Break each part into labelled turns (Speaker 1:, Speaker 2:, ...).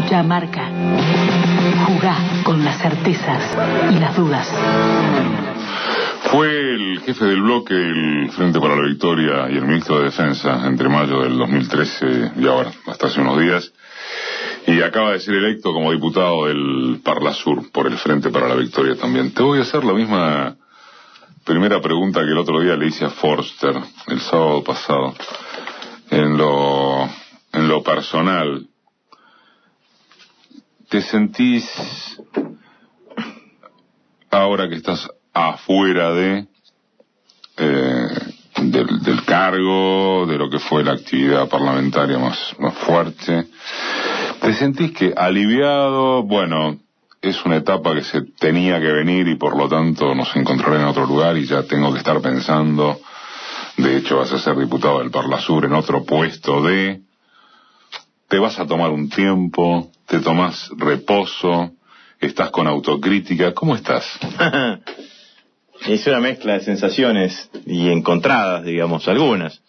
Speaker 1: Ya marca. Jugá con las certezas y las dudas.
Speaker 2: Fue el jefe del bloque, el Frente para la Victoria, y el ministro de Defensa entre mayo del 2013 y ahora, hasta hace unos días, y acaba de ser electo como diputado del Parlasur por el Frente para la Victoria también. Te voy a hacer la misma primera pregunta que el otro día le hice a Forster, el sábado pasado. En lo personal, ¿te sentís, ahora que estás afuera del cargo, de lo que fue la actividad parlamentaria más fuerte, te sentís que aliviado, bueno, es una etapa que se tenía que venir y por lo tanto nos encontraré en otro lugar y ya tengo que estar pensando, de hecho vas a ser diputado del Parlasur en otro puesto te vas a tomar un tiempo, te tomás reposo, estás con autocrítica, ¿cómo estás?
Speaker 3: Es una mezcla de sensaciones y encontradas, digamos, algunas.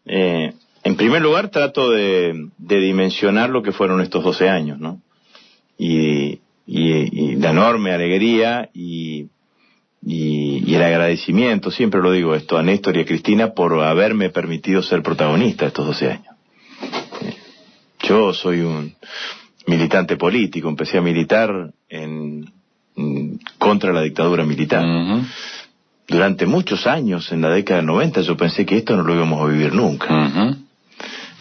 Speaker 3: En primer lugar, trato de dimensionar lo que fueron estos 12 años, ¿no? Y la enorme alegría y el agradecimiento, siempre lo digo esto, a Néstor y a Cristina por haberme permitido ser protagonista estos 12 años. Yo soy un militante político, empecé a militar contra la dictadura militar. Uh-huh. Durante muchos años, en la década del 90, yo pensé que esto no lo íbamos a vivir nunca. Uh-huh.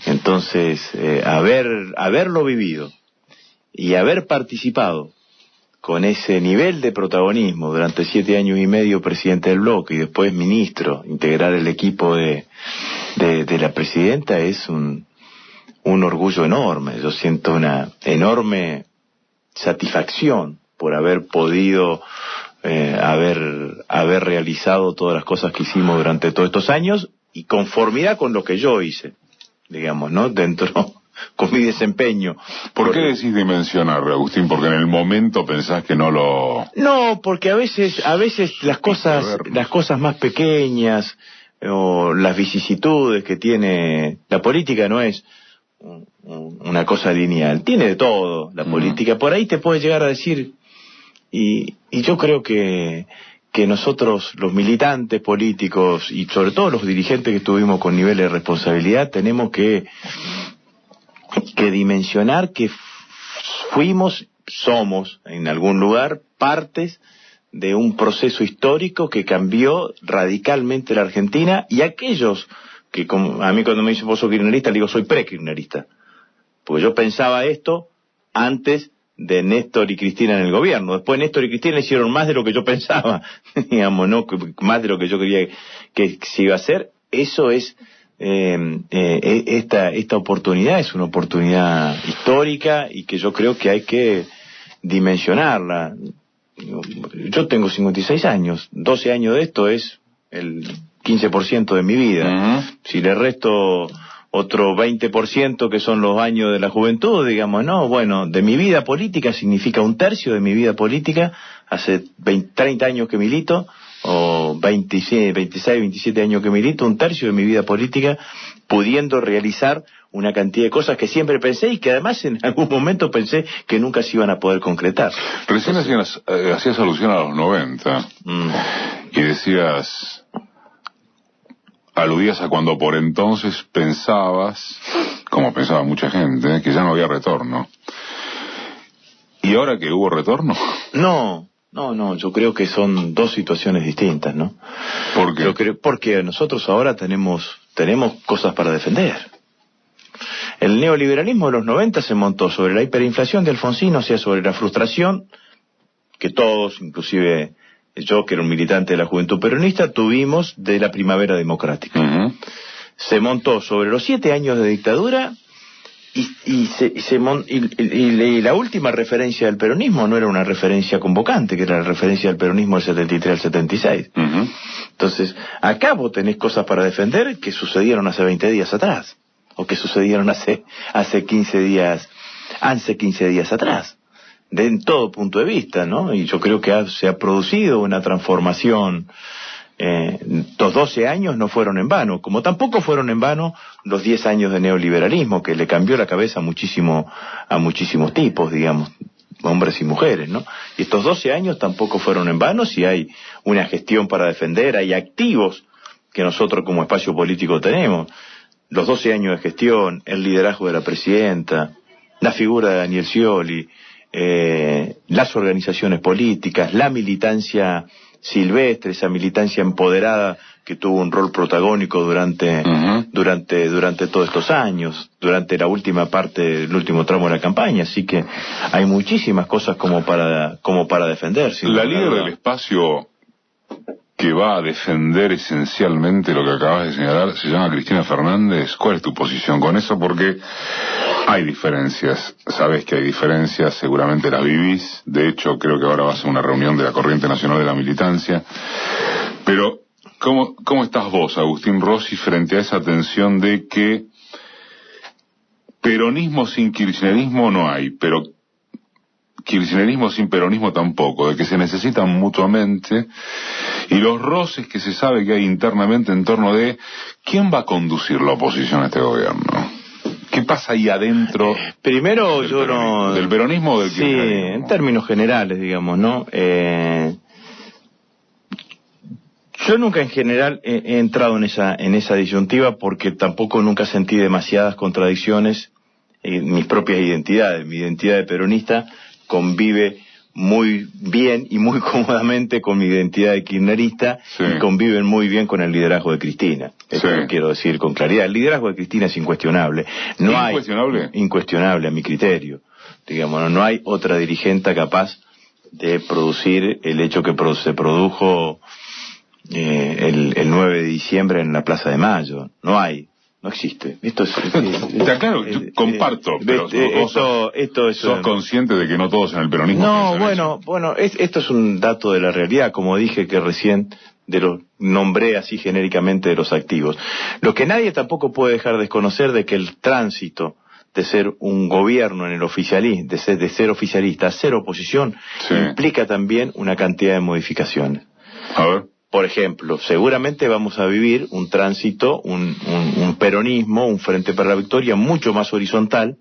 Speaker 3: Entonces, haberlo vivido y haber participado con ese nivel de protagonismo durante 7 años y medio presidente del bloque y después ministro, integrar el equipo de la presidenta es un orgullo enorme. Yo siento una enorme satisfacción por haber podido haber realizado todas las cosas que hicimos durante todos estos años y conformidad con lo que yo hice, digamos, ¿no? Con mi desempeño.
Speaker 2: ¿Por qué decís dimensionar, Agustín? Porque en el momento pensás que no lo...
Speaker 3: No, porque a veces las cosas más pequeñas o las vicisitudes que tiene la política no es una cosa lineal, tiene de todo la política. Por ahí te puede llegar a decir, y yo creo que nosotros, los militantes políticos y sobre todo los dirigentes que estuvimos con niveles de responsabilidad, tenemos que dimensionar que somos en algún lugar partes de un proceso histórico que cambió radicalmente la Argentina, y aquellos que, a mí cuando me dicen vos sos kirchnerista, le digo soy pre-kirchnerista, porque yo pensaba esto antes de Néstor y Cristina en el gobierno. Después Néstor y Cristina hicieron más de lo que yo pensaba, digamos, no más de lo que yo quería que se iba a hacer. Eso es esta oportunidad es una oportunidad histórica y que yo creo que hay que dimensionarla. Yo tengo 56 años, 12 años de esto es el 15% de mi vida. Uh-huh. Si le resto otro 20% que son los años de la juventud, digamos, no, bueno, de mi vida política significa 1/3 de mi vida política, hace 30 años que milito, o 26, 27 años que milito, 1/3 de mi vida política, pudiendo realizar una cantidad de cosas que siempre pensé y que además en algún momento pensé que nunca se iban a poder concretar.
Speaker 2: Recién hacías alusión a los 90 y decías, aludías a cuando por entonces pensabas, como pensaba mucha gente, que ya no había retorno. ¿Y ahora que hubo retorno?
Speaker 3: No, yo creo que son dos situaciones distintas, ¿no?
Speaker 2: ¿Por qué?
Speaker 3: Porque nosotros ahora tenemos cosas para defender. El neoliberalismo de los 90 se montó sobre la hiperinflación de Alfonsín, o sea, sobre la frustración que todos, inclusive yo, que era un militante de la juventud peronista, tuvimos de la primavera democrática. Uh-huh. Se montó sobre los 7 años de dictadura y la última referencia del peronismo no era una referencia convocante, que era la referencia del peronismo del 73 al 76. Uh-huh. Entonces, acá vos tenés cosas para defender que sucedieron hace 20 días atrás, o que sucedieron hace 15 días atrás, en todo punto de vista, ¿no? Y yo creo que se ha producido una transformación Los 12 años no fueron en vano, como tampoco fueron en vano los 10 años de neoliberalismo, que le cambió la cabeza a muchísimos tipos, digamos, hombres y mujeres, ¿no? Y estos 12 años tampoco fueron en vano si hay una gestión para defender, hay activos que nosotros como espacio político tenemos. Los 12 años de gestión, el liderazgo de la presidenta, la figura de Daniel Scioli, las organizaciones políticas, la militancia silvestre, esa militancia empoderada que tuvo un rol protagónico durante todos estos años, durante la última parte, el último tramo de la campaña, así que hay muchísimas cosas como para defender.
Speaker 2: La líder del espacio que va a defender esencialmente lo que acabas de señalar se llama Cristina Fernández. ¿Cuál es tu posición con eso? Porque hay diferencias, sabes que hay diferencias, seguramente las vivís, de hecho creo que ahora va a ser una reunión de la Corriente Nacional de la Militancia, pero ¿cómo estás vos, Agustín Rossi, frente a esa tensión de que peronismo sin kirchnerismo no hay, pero kirchnerismo sin peronismo tampoco, de que se necesitan mutuamente, y los roces que se sabe que hay internamente en torno de quién va a conducir la oposición a este gobierno? ¿Qué pasa ahí adentro?
Speaker 3: Primero,
Speaker 2: ¿Del peronismo o del kirchnerismo?
Speaker 3: Sí, en términos generales, digamos, ¿no? Yo nunca en general he entrado en esa disyuntiva porque tampoco nunca sentí demasiadas contradicciones en mis propias identidades. Mi identidad de peronista convive muy bien y muy cómodamente con mi identidad de kirchnerista, sí, y conviven muy bien con el liderazgo de Cristina. Eso lo quiero decir con claridad. El liderazgo de Cristina es incuestionable. Incuestionable a mi criterio. Digamos, no hay otra dirigente capaz de producir el hecho que se produjo el 9 de diciembre en la Plaza de Mayo. No existe. Esto es...
Speaker 2: Está claro, yo comparto, pero sos consciente de que no todos en el peronismo...
Speaker 3: No, bueno, esto es un dato de la realidad, como dije que recién nombré así genéricamente de los activos. Lo que nadie tampoco puede dejar de desconocer de que el tránsito de ser un gobierno en el oficialismo, de ser oficialista a ser oposición, implica también una cantidad de modificaciones.
Speaker 2: A ver.
Speaker 3: Por ejemplo, seguramente vamos a vivir un tránsito, un peronismo, un Frente para la Victoria mucho más horizontal,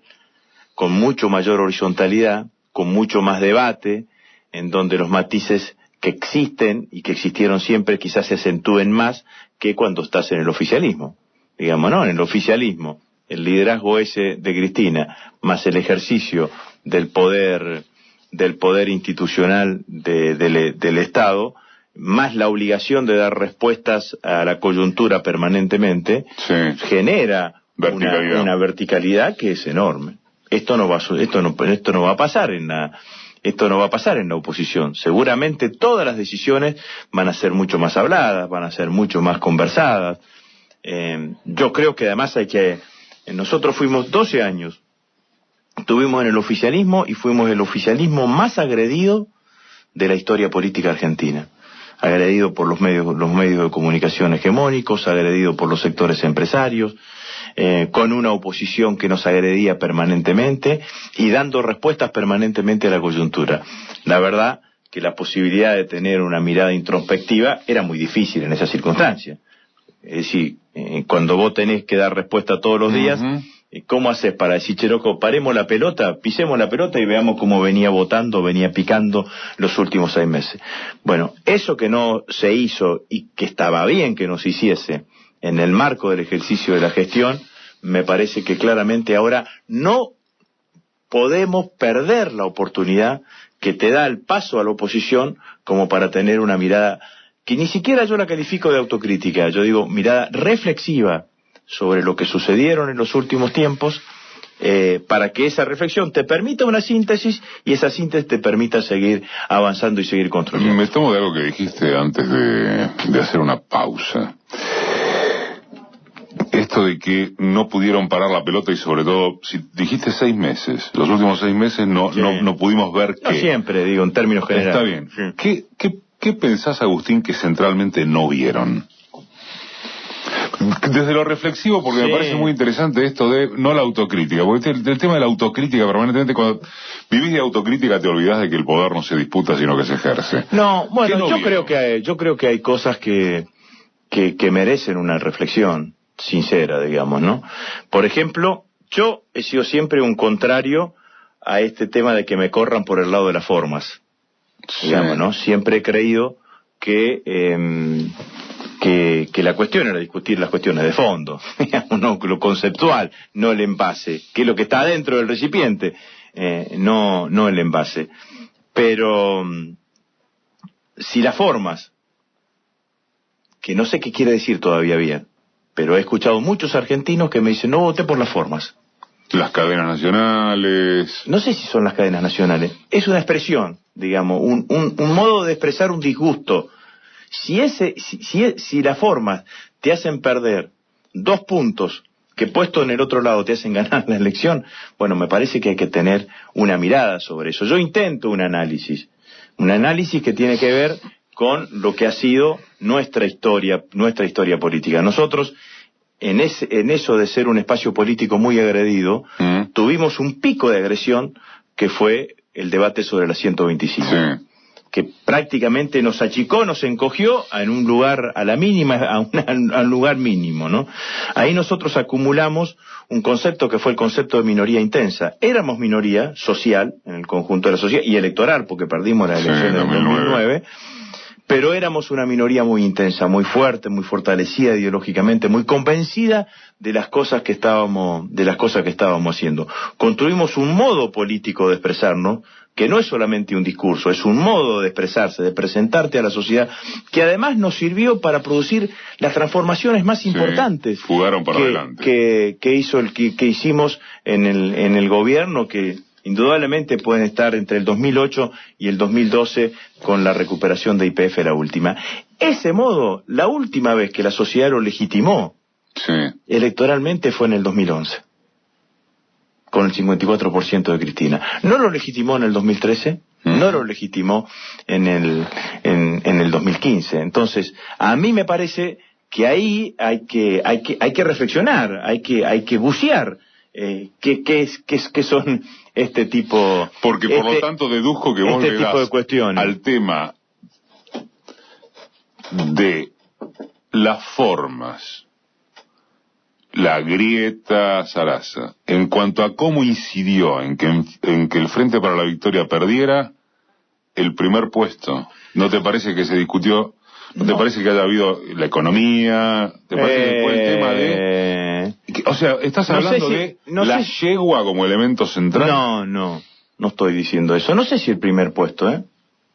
Speaker 3: con mucho mayor horizontalidad, con mucho más debate, en donde los matices que existen y que existieron siempre quizás se acentúen más que cuando estás en el oficialismo. Digamos, ¿no? En el oficialismo, el liderazgo ese de Cristina, más el ejercicio del poder institucional del Estado, más la obligación de dar respuestas a la coyuntura permanentemente, genera una verticalidad que es enorme. Esto no va a pasar en la oposición. Seguramente todas las decisiones van a ser mucho más habladas, van a ser mucho más conversadas. Yo creo que además nosotros fuimos 12 años, estuvimos en el oficialismo y fuimos el oficialismo más agredido de la historia política argentina. Agredido por los medios de comunicación hegemónicos, agredido por los sectores empresarios, con una oposición que nos agredía permanentemente y dando respuestas permanentemente a la coyuntura. La verdad que la posibilidad de tener una mirada introspectiva era muy difícil en esas circunstancias. Es decir, cuando vos tenés que dar respuesta todos los días, ¿cómo haces para decir, loco, paremos la pelota, pisemos la pelota y veamos cómo venía picando los últimos 6 meses? Bueno, eso que no se hizo y que estaba bien que no se hiciese en el marco del ejercicio de la gestión, me parece que claramente ahora no podemos perder la oportunidad que te da el paso a la oposición como para tener una mirada que ni siquiera yo la califico de autocrítica, yo digo mirada reflexiva sobre lo que sucedieron en los últimos tiempos, para que esa reflexión te permita una síntesis y esa síntesis te permita seguir avanzando y seguir construyendo.
Speaker 2: Me tomo de algo que dijiste antes de hacer una pausa. Esto de que no pudieron parar la pelota y sobre todo, si dijiste 6 meses, los últimos 6 meses no pudimos ver que...
Speaker 3: No siempre, digo, en términos generales.
Speaker 2: Está bien. ¿Qué pensás, Agustín, que centralmente no vieron? Desde lo reflexivo, porque me parece muy interesante esto de no la autocrítica, porque el tema de la autocrítica permanentemente, cuando vivís de autocrítica te olvidás de que el poder no se disputa sino que se ejerce.
Speaker 3: No, bueno, yo creo que hay cosas que merecen una reflexión sincera, digamos, ¿no? Por ejemplo, yo he sido siempre un contrario a este tema de que me corran por el lado de las formas, digamos, ¿no? Siempre he creído que la cuestión era discutir las cuestiones de fondo, digamos, no lo conceptual, no el envase, que es lo que está dentro del recipiente, no el envase. Pero si las formas, que no sé qué quiere decir todavía bien, pero he escuchado muchos argentinos que me dicen, no voté por las formas.
Speaker 2: Las cadenas nacionales.
Speaker 3: No sé si son las cadenas nacionales. Es una expresión, digamos, un modo de expresar un disgusto. Si las formas te hacen perder 2 puntos que puesto en el otro lado te hacen ganar la elección, bueno, me parece que hay que tener una mirada sobre eso. Yo intento un análisis que tiene que ver con lo que ha sido nuestra historia política. Nosotros, en eso de ser un espacio político muy agredido, tuvimos un pico de agresión que fue el debate sobre la 125. Sí. Que prácticamente nos achicó, nos encogió en un lugar a la mínima, a un lugar mínimo, ¿no? Ahí nosotros acumulamos un concepto que fue el concepto de minoría intensa. Éramos minoría social en el conjunto de la sociedad y electoral, porque perdimos la elección del 2009. Pero éramos una minoría muy intensa, muy fuerte, muy fortalecida ideológicamente, muy convencida de las cosas que estábamos haciendo. Construimos un modo político de expresarnos, que no es solamente un discurso, es un modo de expresarse, de presentarte a la sociedad, que además nos sirvió para producir las transformaciones más importantes.
Speaker 2: Fugaron para adelante.
Speaker 3: Que hicimos en el gobierno, que indudablemente pueden estar entre el 2008 y el 2012 con la recuperación de YPF, la última. Ese modo, la última vez que la sociedad lo legitimó electoralmente fue en el 2011, con el 54% de Cristina. No lo legitimó en el 2013, no lo legitimó en el 2015. Entonces, a mí me parece que ahí hay que reflexionar, hay que bucear. ¿Qué son este tipo?
Speaker 2: Porque por lo tanto deduzco que vos le das al tema de las formas, la grieta Sarasa, en cuanto a cómo incidió en que el Frente para la Victoria perdiera el primer puesto. ¿No te parece que se discutió? ¿No te parece que haya habido la economía? ¿Te parece que fue el tema de...? O sea, ¿estás hablando de la yegua como elemento central?
Speaker 3: No estoy diciendo eso. No sé si el primer puesto,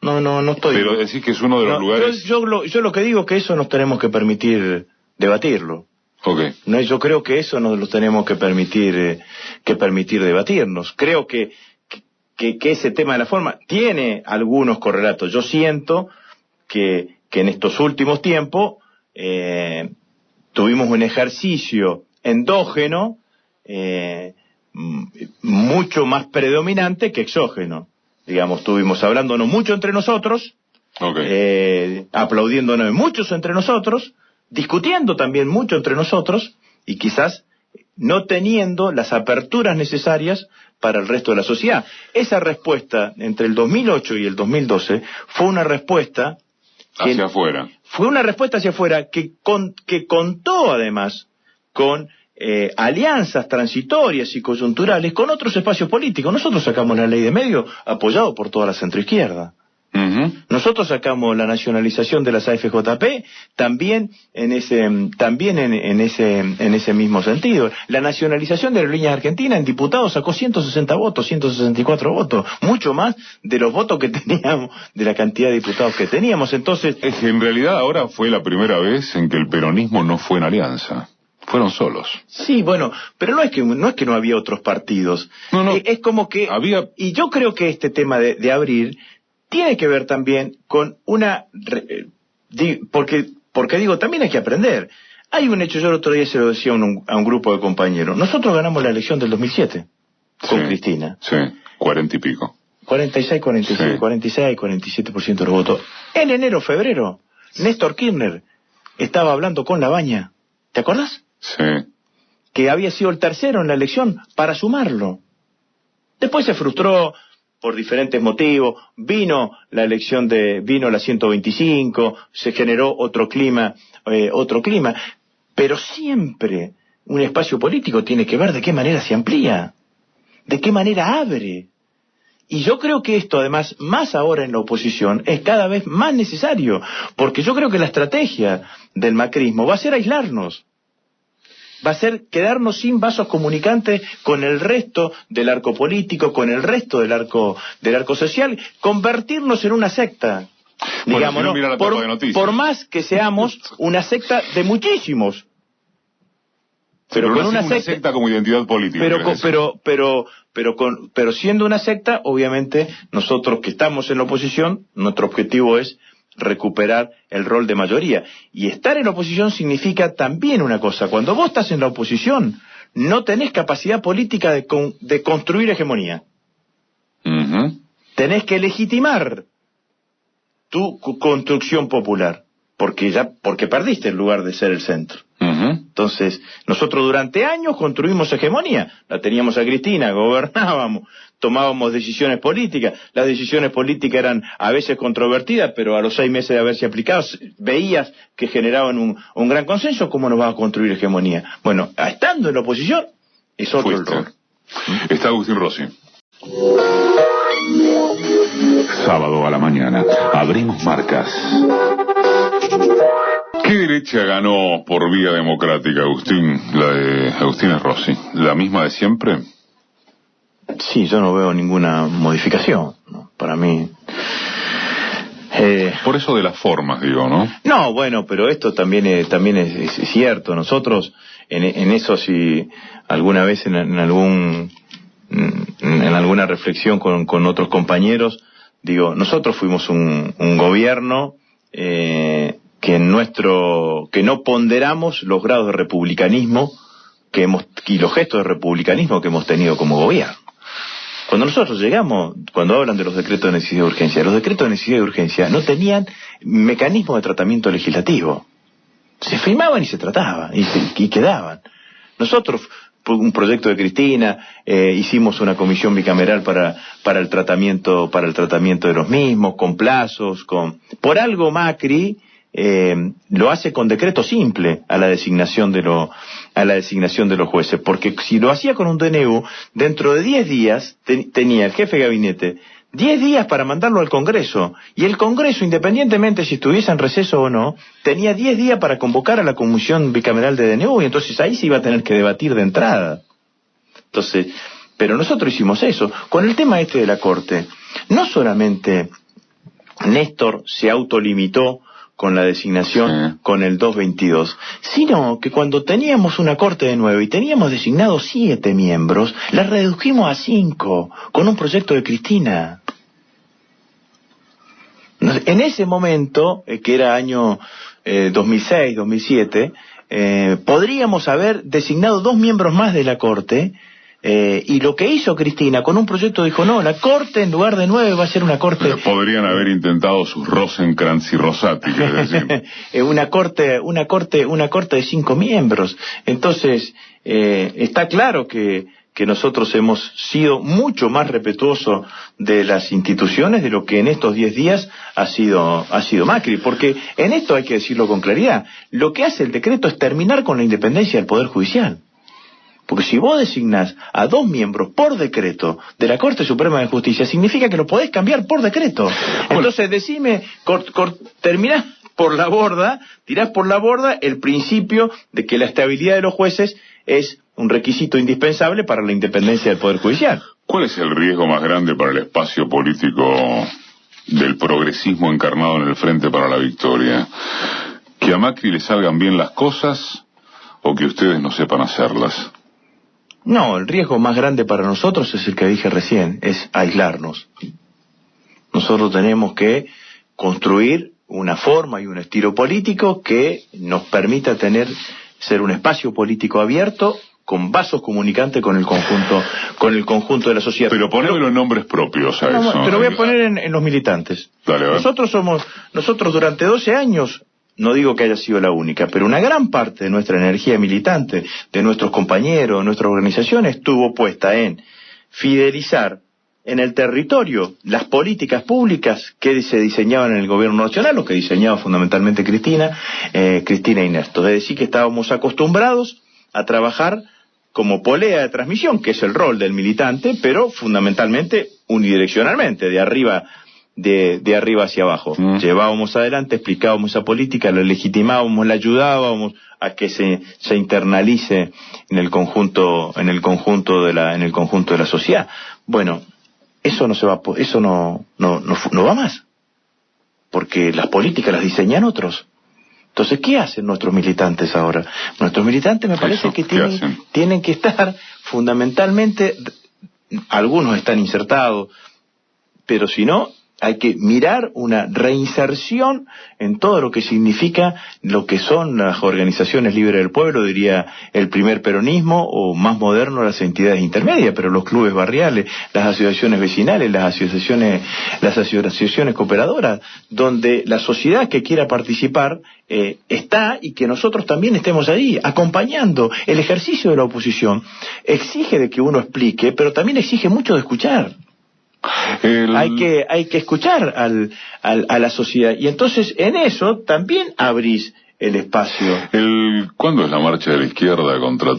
Speaker 3: No estoy...
Speaker 2: Pero decís que es uno de los lugares...
Speaker 3: Yo lo que digo es que eso nos tenemos que permitir debatirlo.
Speaker 2: Okay.
Speaker 3: No, yo creo que eso nos lo tenemos que permitir debatirnos. Creo que ese tema de la forma tiene algunos correlatos. Yo siento que en estos últimos tiempos tuvimos un ejercicio endógeno mucho más predominante que exógeno. Digamos, estuvimos hablándonos mucho entre nosotros, aplaudiéndonos muchos entre nosotros, discutiendo también mucho entre nosotros, y quizás no teniendo las aperturas necesarias para el resto de la sociedad. Esa respuesta entre el 2008 y el 2012 fue una respuesta
Speaker 2: hacia afuera.
Speaker 3: Fue una respuesta hacia afuera que contó además con alianzas transitorias y coyunturales con otros espacios políticos. Nosotros sacamos la ley de medios apoyado por toda la centroizquierda. Nosotros sacamos la nacionalización de las AFJP también en ese mismo sentido. La nacionalización de las líneas argentinas en diputados sacó 160 votos, 164 votos, mucho más de los votos que teníamos, de la cantidad de diputados que teníamos. Entonces,
Speaker 2: es que en realidad ahora fue la primera vez en que el peronismo no fue en alianza. Fueron solos.
Speaker 3: Sí, bueno, pero no es que no había otros partidos.
Speaker 2: No.
Speaker 3: Es como que
Speaker 2: había...
Speaker 3: Y yo creo que este tema de abrir tiene que ver también con porque digo, también hay que aprender. Hay un hecho, yo el otro día se lo decía a un grupo de compañeros. Nosotros ganamos la elección del 2007 con Cristina.
Speaker 2: Sí, 40 y pico.
Speaker 3: 46, 47% de los votos. En enero, febrero, Néstor Kirchner estaba hablando con Labaña ¿Te acordás?
Speaker 2: Sí.
Speaker 3: Que había sido el tercero en la elección para sumarlo. Después se frustró por diferentes motivos, vino la 125, se generó otro clima, pero siempre un espacio político tiene que ver de qué manera se amplía, de qué manera abre. Y yo creo que esto, además, más ahora en la oposición, es cada vez más necesario, porque yo creo que la estrategia del macrismo va a ser aislarnos. Va a ser quedarnos sin vasos comunicantes con el resto del arco político, con el resto del arco social, convertirnos en una secta.
Speaker 2: Bueno,
Speaker 3: Digamos,
Speaker 2: si no, mira la tapa de noticias.
Speaker 3: por más que seamos una secta de muchísimos.
Speaker 2: Pero con una secta como identidad política.
Speaker 3: Pero siendo una secta, obviamente, nosotros que estamos en la oposición, nuestro objetivo es recuperar el rol de mayoría. Y estar en la oposición significa también una cosa. Cuando vos estás en la oposición, no tenés capacidad política de construir hegemonía. Tenés que legitimar tu construcción popular, porque perdiste en lugar de ser el centro. Entonces, nosotros durante años construimos hegemonía. La teníamos a Cristina, gobernábamos, tomábamos decisiones políticas. Las decisiones políticas eran a veces controvertidas, pero a los 6 meses de haberse aplicado, veías que generaban un gran consenso. ¿Cómo nos va a construir hegemonía? Bueno, estando en la oposición, es otro el rol.
Speaker 2: Está Agustín Rossi. Sábado a la mañana, abrimos marcas. ¿Qué derecha ganó por vía democrática, Agustín? La de Agustín Rossi. ¿La misma de siempre?
Speaker 3: Sí, yo no veo ninguna modificación, ¿no? Para mí.
Speaker 2: Por eso de las formas, digo, ¿no?
Speaker 3: No, bueno, pero esto también es cierto. Nosotros, en eso, si alguna vez en alguna reflexión con otros compañeros, digo, nosotros fuimos un gobierno que no ponderamos los grados de republicanismo y los gestos de republicanismo que hemos tenido como gobierno. Cuando nosotros llegamos, cuando hablan de los decretos de necesidad y urgencia, los decretos de necesidad y urgencia no tenían mecanismo de tratamiento legislativo. Se firmaban y se trataban, y quedaban. Nosotros, por un proyecto de Cristina, hicimos una comisión bicameral para el tratamiento de los mismos, con plazos, por algo Macri lo hace con decreto simple a la designación de los jueces, porque si lo hacía con un DNU, dentro de 10 días tenía el jefe de gabinete 10 días para mandarlo al Congreso, y el Congreso, independientemente si estuviese en receso o no, tenía 10 días para convocar a la comisión bicameral de DNU, y entonces ahí se iba a tener que debatir de entrada. Entonces, pero nosotros hicimos eso. Con el tema de la Corte, no solamente Néstor se autolimitó con la designación con el 222, sino que cuando teníamos una Corte de 9 y teníamos designados 7 miembros, la redujimos a 5 con un proyecto de Cristina. En ese momento, que era año 2006, 2007, podríamos haber designado 2 miembros más de la Corte. Y lo que hizo Cristina con un proyecto dijo, no, la Corte en lugar de 9 va a ser una Corte...
Speaker 2: Pero podrían haber intentado sus Rosenkrantz y Rosati, es decir.
Speaker 3: una corte de 5 miembros. Entonces, está claro que nosotros hemos sido mucho más respetuosos de las instituciones de lo que en estos 10 días ha sido Macri, porque en esto hay que decirlo con claridad, lo que hace el decreto es terminar con la independencia del Poder Judicial. Porque si vos designás a 2 miembros por decreto de la Corte Suprema de Justicia, significa que lo podés cambiar por decreto. Entonces decime, terminás tirás por la borda el principio de que la estabilidad de los jueces es un requisito indispensable para la independencia del Poder Judicial.
Speaker 2: ¿Cuál es el riesgo más grande para el espacio político del progresismo encarnado en el Frente para la Victoria? ¿Que a Macri le salgan bien las cosas o que ustedes no sepan hacerlas?
Speaker 3: No, el riesgo más grande para nosotros es el que dije recién, es aislarnos. Nosotros tenemos que construir una forma y un estilo político que nos permita ser un espacio político abierto, con vasos comunicantes con el conjunto de la sociedad.
Speaker 2: Pero ponémelo en nombres propios a eso.
Speaker 3: Te lo voy a poner en los militantes.
Speaker 2: Dale, a ver.
Speaker 3: Nosotros durante 12 años no digo que haya sido la única, pero una gran parte de nuestra energía militante, de nuestros compañeros, de nuestras organizaciones, estuvo puesta en fidelizar en el territorio las políticas públicas que se diseñaban en el gobierno nacional, o que diseñaba fundamentalmente Cristina y Néstor. Es decir, que estábamos acostumbrados a trabajar como polea de transmisión, que es el rol del militante, pero fundamentalmente unidireccionalmente, de arriba hacia abajo. Llevábamos adelante, explicábamos esa política, la legitimábamos, la ayudábamos a que se internalice en el conjunto de la sociedad. Bueno, eso no va más, porque las políticas las diseñan otros. Entonces, ¿qué hacen nuestros militantes ahora? Nuestros militantes me parece que tienen que estar fundamentalmente, algunos están insertados, pero si no, hay que mirar una reinserción en todo lo que significa lo que son las organizaciones libres del pueblo, diría el primer peronismo, o más moderno las entidades intermedias, pero los clubes barriales, las asociaciones vecinales, las asociaciones cooperadoras, donde la sociedad que quiera participar está, y que nosotros también estemos ahí, acompañando el ejercicio de la oposición. Exige de que uno explique, pero también exige mucho de escuchar. Hay que escuchar a la sociedad, y entonces en eso también abrís el espacio.
Speaker 2: ¿Cuándo es la marcha de la izquierda contra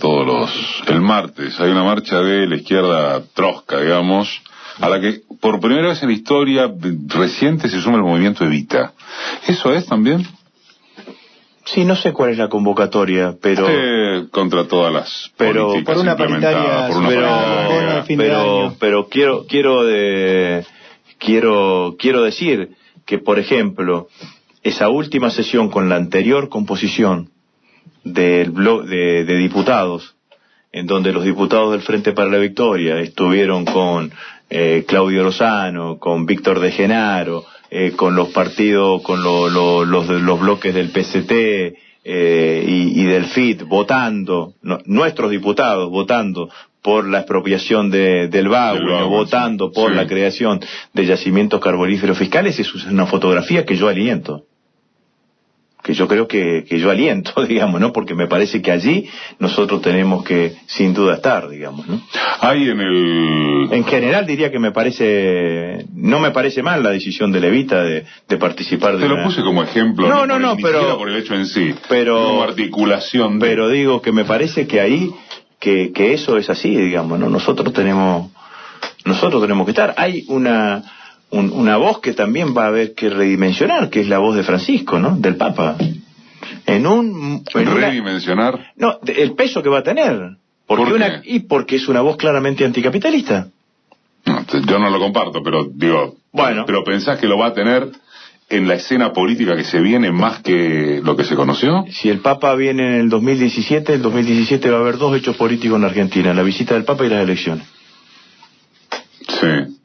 Speaker 2: el martes? Hay una marcha de la izquierda trosca, digamos, a la que por primera vez en la historia reciente se suma el movimiento Evita. ¿Eso es también?
Speaker 3: Sí, no sé cuál es la convocatoria, pero
Speaker 2: contra todas las políticas
Speaker 4: por una paritaria,
Speaker 3: pero quiero decir que, por ejemplo, esa última sesión con la anterior composición del de diputados, en donde los diputados del Frente para la Victoria estuvieron con Claudio Lozano, con Víctor de Genaro, con los partidos, con los bloques del PCT y del FIT votando, nuestros diputados votando por la expropiación del Bagüe, votando por la creación de yacimientos carboníferos fiscales. Es una fotografía que yo aliento. Que yo creo que yo aliento, digamos, ¿no? Porque me parece que allí nosotros tenemos que, sin duda, estar, digamos, ¿no?
Speaker 2: Hay
Speaker 3: En general diría que no me parece mal la decisión de Levita de participar de
Speaker 2: Te lo puse como ejemplo,
Speaker 3: ni siquiera
Speaker 2: por el hecho en sí,
Speaker 3: pero
Speaker 2: como articulación
Speaker 3: pero digo que me parece que ahí, que eso es así, digamos, ¿no? Nosotros tenemos que estar. Hay una voz que también va a haber que redimensionar, que es la voz de Francisco, ¿no? Del Papa.
Speaker 2: ¿Redimensionar?
Speaker 3: No, el peso que va a tener. Porque es una voz claramente anticapitalista.
Speaker 2: No, yo no lo comparto, pero digo,
Speaker 3: bueno,
Speaker 2: pero ¿pensás que lo va a tener en la escena política que se viene más que lo que se conoció?
Speaker 3: Si el Papa viene en el 2017 va a haber dos hechos políticos en Argentina: la visita del Papa y las elecciones.
Speaker 2: Sí.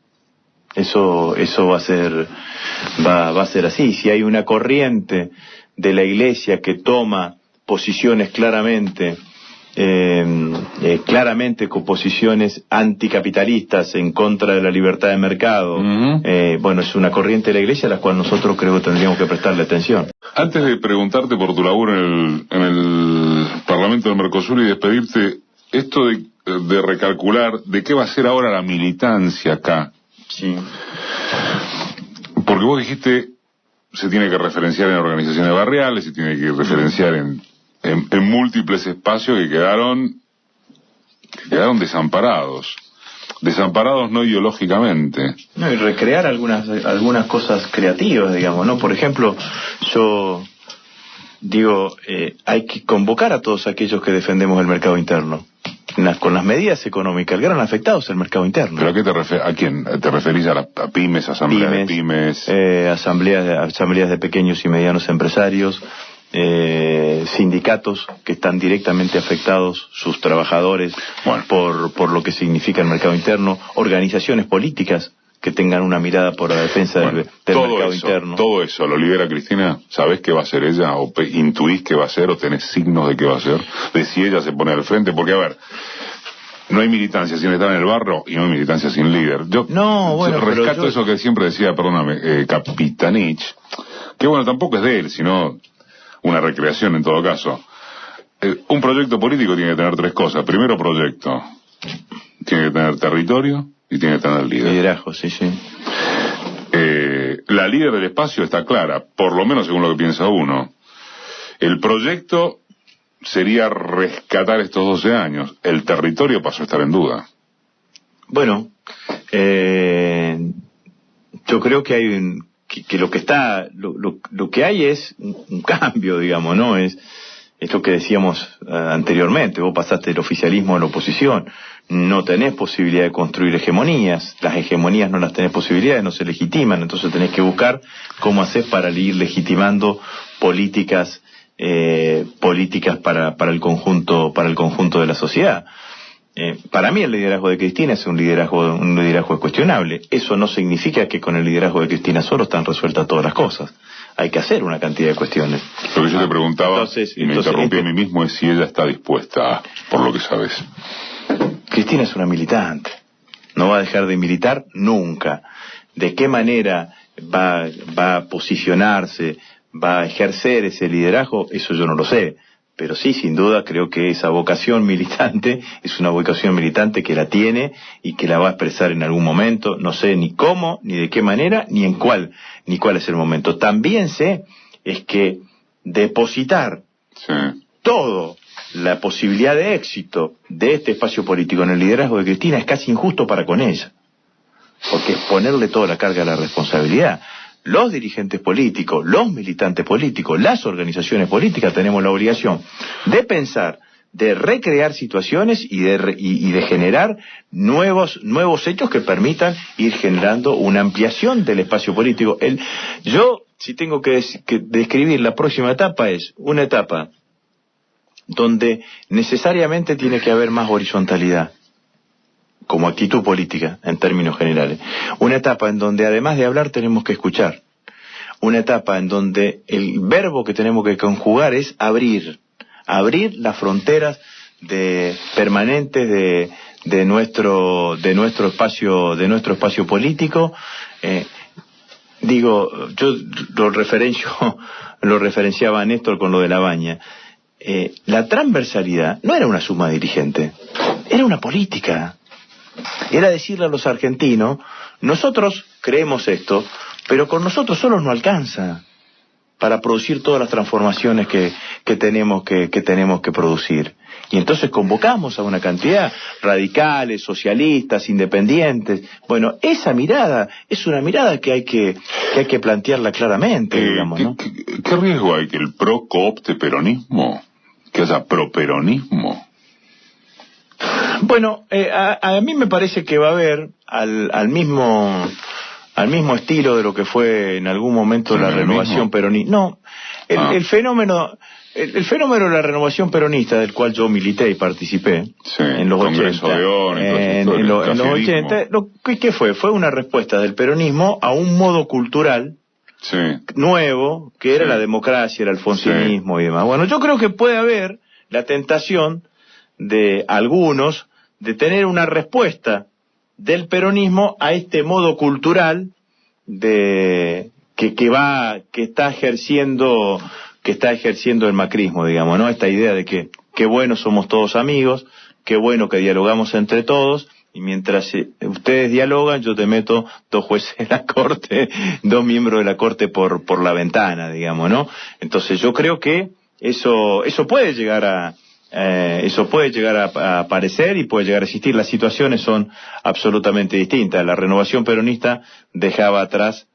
Speaker 3: Eso va a ser así. Si hay una corriente de la Iglesia que toma posiciones claramente con posiciones anticapitalistas en contra de la libertad de mercado, bueno, es una corriente de la Iglesia a la cual nosotros creo que tendríamos que prestarle atención.
Speaker 2: Antes de preguntarte por tu labor en el Parlamento del Mercosur y despedirte, esto de recalcular de qué va a ser ahora la militancia acá.
Speaker 3: Sí.
Speaker 2: Porque vos dijiste, se tiene que referenciar en organizaciones barriales, se tiene que referenciar en múltiples espacios que quedaron desamparados no ideológicamente.
Speaker 3: No, y recrear algunas cosas creativas, digamos, ¿no? Por ejemplo, yo digo, hay que convocar a todos aquellos que defendemos el mercado interno. Con las medidas económicas, el gran afectado es el mercado interno.
Speaker 2: ¿Pero a quién? ¿Te referís a pymes, asambleas de pymes?
Speaker 3: Asambleas de pequeños y medianos empresarios, sindicatos que están directamente afectados, sus trabajadores, por lo que significa el mercado interno, organizaciones políticas que tengan una mirada por la defensa del mercado interno.
Speaker 2: Todo eso lo lidera Cristina. ¿Sabés qué va a hacer ella? ¿O intuís qué va a hacer? ¿O tenés signos de qué va a hacer? De si ella se pone al frente. Porque, a ver, no hay militancia sin estar en el barro y no hay militancia sin líder. Yo rescato eso que siempre decía, perdóname, Capitanich, que bueno, tampoco es de él, sino una recreación en todo caso. Un proyecto político tiene que tener tres cosas. Primero, proyecto. Tiene que tener territorio y tiene que tener líder.
Speaker 3: Liderazgo, sí.
Speaker 2: La líder del espacio está clara, por lo menos según lo que piensa uno. El proyecto sería rescatar estos 12 años. El territorio pasó a estar en duda.
Speaker 3: Bueno, yo creo que hay que lo que está, lo que hay es un cambio, digamos, ¿no? Es lo que decíamos anteriormente. Vos pasaste del oficialismo a la oposición. No tenés posibilidad de construir hegemonías. Las hegemonías no las tenés posibilidades, no se legitiman. Entonces tenés que buscar cómo hacer para ir legitimando políticas para el conjunto de la sociedad. Para mí el liderazgo de Cristina es un liderazgo cuestionable. Eso no significa que con el liderazgo de Cristina solo están resueltas todas las cosas. Hay que hacer una cantidad de cuestiones.
Speaker 2: Lo que yo te preguntaba, y me interrumpí a mí mismo, es si ella está dispuesta, por lo que sabes.
Speaker 3: Cristina es una militante. No va a dejar de militar nunca. ¿De qué manera va a posicionarse, va a ejercer ese liderazgo? Eso yo no lo sé. Pero sí, sin duda, creo que esa vocación militante es una vocación militante que la tiene y que la va a expresar en algún momento. No sé ni cómo, ni de qué manera, ni cuál es el momento. También sé es que depositar todo la posibilidad de éxito de este espacio político en el liderazgo de Cristina es casi injusto para con ella. Porque es ponerle toda la carga de la responsabilidad. Los dirigentes políticos, los militantes políticos, las organizaciones políticas tenemos la obligación de pensar, de recrear situaciones y de generar nuevos hechos que permitan ir generando una ampliación del espacio político. Yo, si tengo que describir la próxima etapa, es una etapa donde necesariamente tiene que haber más horizontalidad como actitud política, en términos generales. Una etapa en donde además de hablar tenemos que escuchar. Una etapa en donde el verbo que tenemos que conjugar es abrir las fronteras permanentes de nuestro espacio político. Yo lo referenciaba a Néstor con lo de La Baña. La transversalidad no era una suma dirigente, era una política. Era decirle a los argentinos, nosotros creemos esto, pero con nosotros solos no alcanza para producir todas las transformaciones que tenemos que producir. Y entonces convocamos a una cantidad radicales, socialistas, independientes. Bueno, esa mirada es una mirada que hay que plantearla claramente, digamos, ¿no?
Speaker 2: ¿Qué riesgo hay que el PRO coopte peronismo? ¿Que haya properonismo?
Speaker 3: Bueno, a mí me parece que va a haber al mismo estilo de lo que fue en algún momento la renovación peronista. No, el fenómeno de la renovación peronista, del cual yo milité y participé en los 80. En los 80, ¿qué fue? Fue una respuesta del peronismo a un modo cultural nuevo, que era la democracia, el alfonsinismo y demás. Bueno, yo creo que puede haber la tentación de algunos de tener una respuesta del peronismo a este modo cultural que está ejerciendo el macrismo, digamos, ¿no? Esta idea de que qué bueno somos todos amigos, qué bueno que dialogamos entre todos, y mientras ustedes dialogan, yo te meto 2 jueces de la corte, 2 miembros de la corte por la ventana, digamos, ¿no? Entonces yo creo que eso puede llegar a aparecer y puede llegar a existir. Las situaciones son absolutamente distintas. La renovación peronista dejaba atrás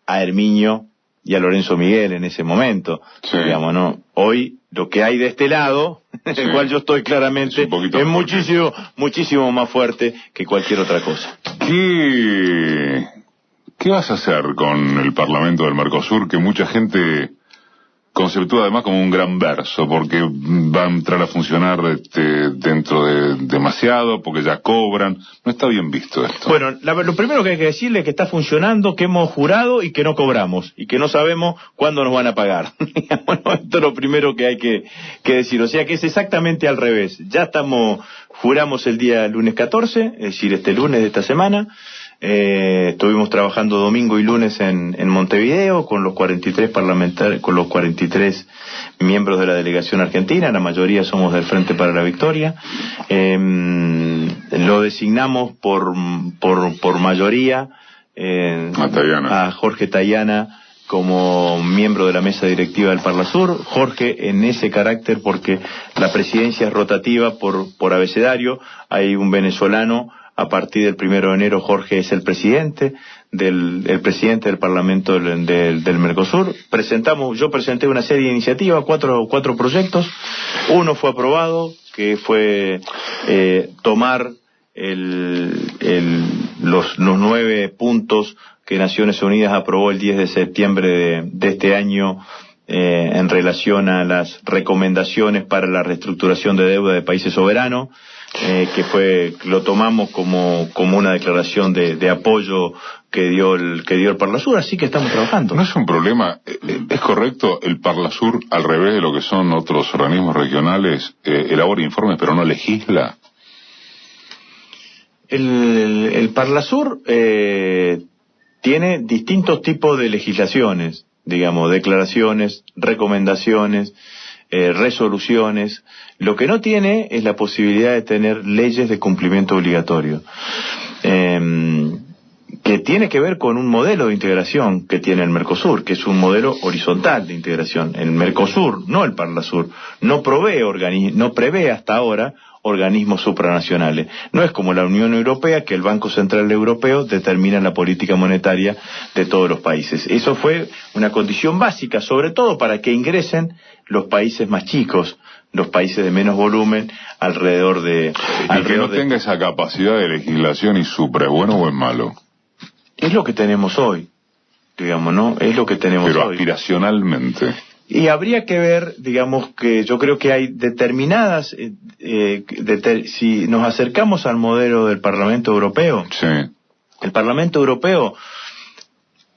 Speaker 3: a Herminio y a Lorenzo Miguel en ese momento, digamos, ¿no? Hoy lo que hay de este lado, en el cual yo estoy claramente, es muchísimo más fuerte que cualquier otra cosa.
Speaker 2: ¿Qué vas a hacer con el Parlamento del Mercosur, que mucha gente conceptúa además como un gran verso, porque va a entrar a funcionar dentro de demasiado, porque ya cobran? No está bien visto esto.
Speaker 3: Bueno, lo primero que hay que decirle es que está funcionando, que hemos jurado y que no cobramos, y que no sabemos cuándo nos van a pagar. Bueno, esto es lo primero que hay que decir. O sea que es exactamente al revés. Juramos el día lunes 14, es decir, este lunes de esta semana. Estuvimos trabajando domingo y lunes en Montevideo con los 43 parlamentarios, con los 43 miembros de la delegación argentina. La mayoría somos del Frente para la Victoria. Lo designamos por mayoría a Jorge Tayana como miembro de la mesa directiva del Parlasur. Jorge en ese carácter porque la presidencia es rotativa por abecedario. Hay un venezolano. A partir del 1 de enero Jorge es el presidente del Parlamento del Mercosur. Yo presenté una serie de iniciativas, cuatro proyectos. Uno fue aprobado, que fue tomar los 9 puntos que Naciones Unidas aprobó el 10 de septiembre de este año en relación a las recomendaciones para la reestructuración de deuda de países soberanos, lo tomamos como una declaración de apoyo que dio el Parlasur, así que estamos trabajando.
Speaker 2: ¿No es un problema? ¿Es correcto el Parlasur, al revés de lo que son otros organismos regionales, elabora informes pero no legisla?
Speaker 3: El Parlasur tiene distintos tipos de legislaciones, digamos, declaraciones, recomendaciones, resoluciones. Lo que no tiene es la posibilidad de tener leyes de cumplimiento obligatorio, que tiene que ver con un modelo de integración que tiene el Mercosur, que es un modelo horizontal de integración. El Mercosur, no el Parlasur, no prevé hasta ahora organismos supranacionales. No es como la Unión Europea, que el Banco Central Europeo determina la política monetaria de todos los países. Eso fue una condición básica, sobre todo para que ingresen los países más chicos, los países de menos volumen, alrededor de...
Speaker 2: Y que no tenga esa capacidad de legislación y supre, ¿bueno o es malo?
Speaker 3: Es lo que tenemos hoy, digamos, ¿no? Es lo que tenemos hoy.
Speaker 2: Pero aspiracionalmente...
Speaker 3: Y habría que ver, digamos, que yo creo que hay determinadas, si nos acercamos al modelo del Parlamento Europeo,
Speaker 2: sí.
Speaker 3: El Parlamento Europeo,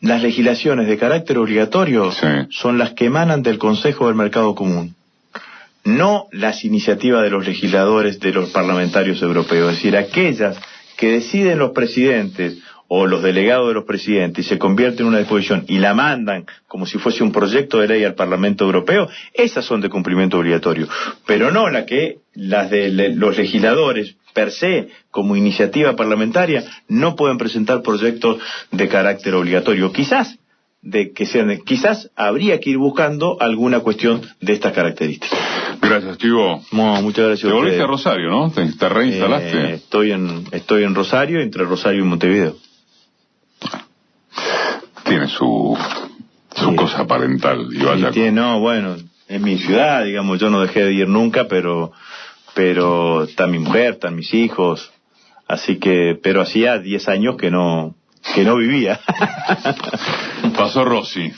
Speaker 3: las legislaciones de carácter obligatorio son las que emanan del Consejo del Mercado Común, no las iniciativas de los legisladores, de los parlamentarios europeos, es decir, aquellas que deciden los presidentes o los delegados de los presidentes y se convierten en una disposición y la mandan como si fuese un proyecto de ley al Parlamento Europeo, esas son de cumplimiento obligatorio, pero no las de los legisladores per se como iniciativa parlamentaria no pueden presentar proyectos de carácter obligatorio. Quizás habría que ir buscando alguna cuestión de estas características.
Speaker 2: Gracias, Chivo.
Speaker 3: Muchas gracias.
Speaker 2: Te volviste a Rosario, ¿no? ¿Te reinstalaste?
Speaker 3: Estoy en Rosario, entre Rosario y Montevideo.
Speaker 2: Tiene su cosa parental. Y vaya
Speaker 3: es mi ciudad, digamos, yo no dejé de ir nunca, pero está mi mujer, están mis hijos, pero hacía 10 años que no vivía.
Speaker 2: Pasó Rossi.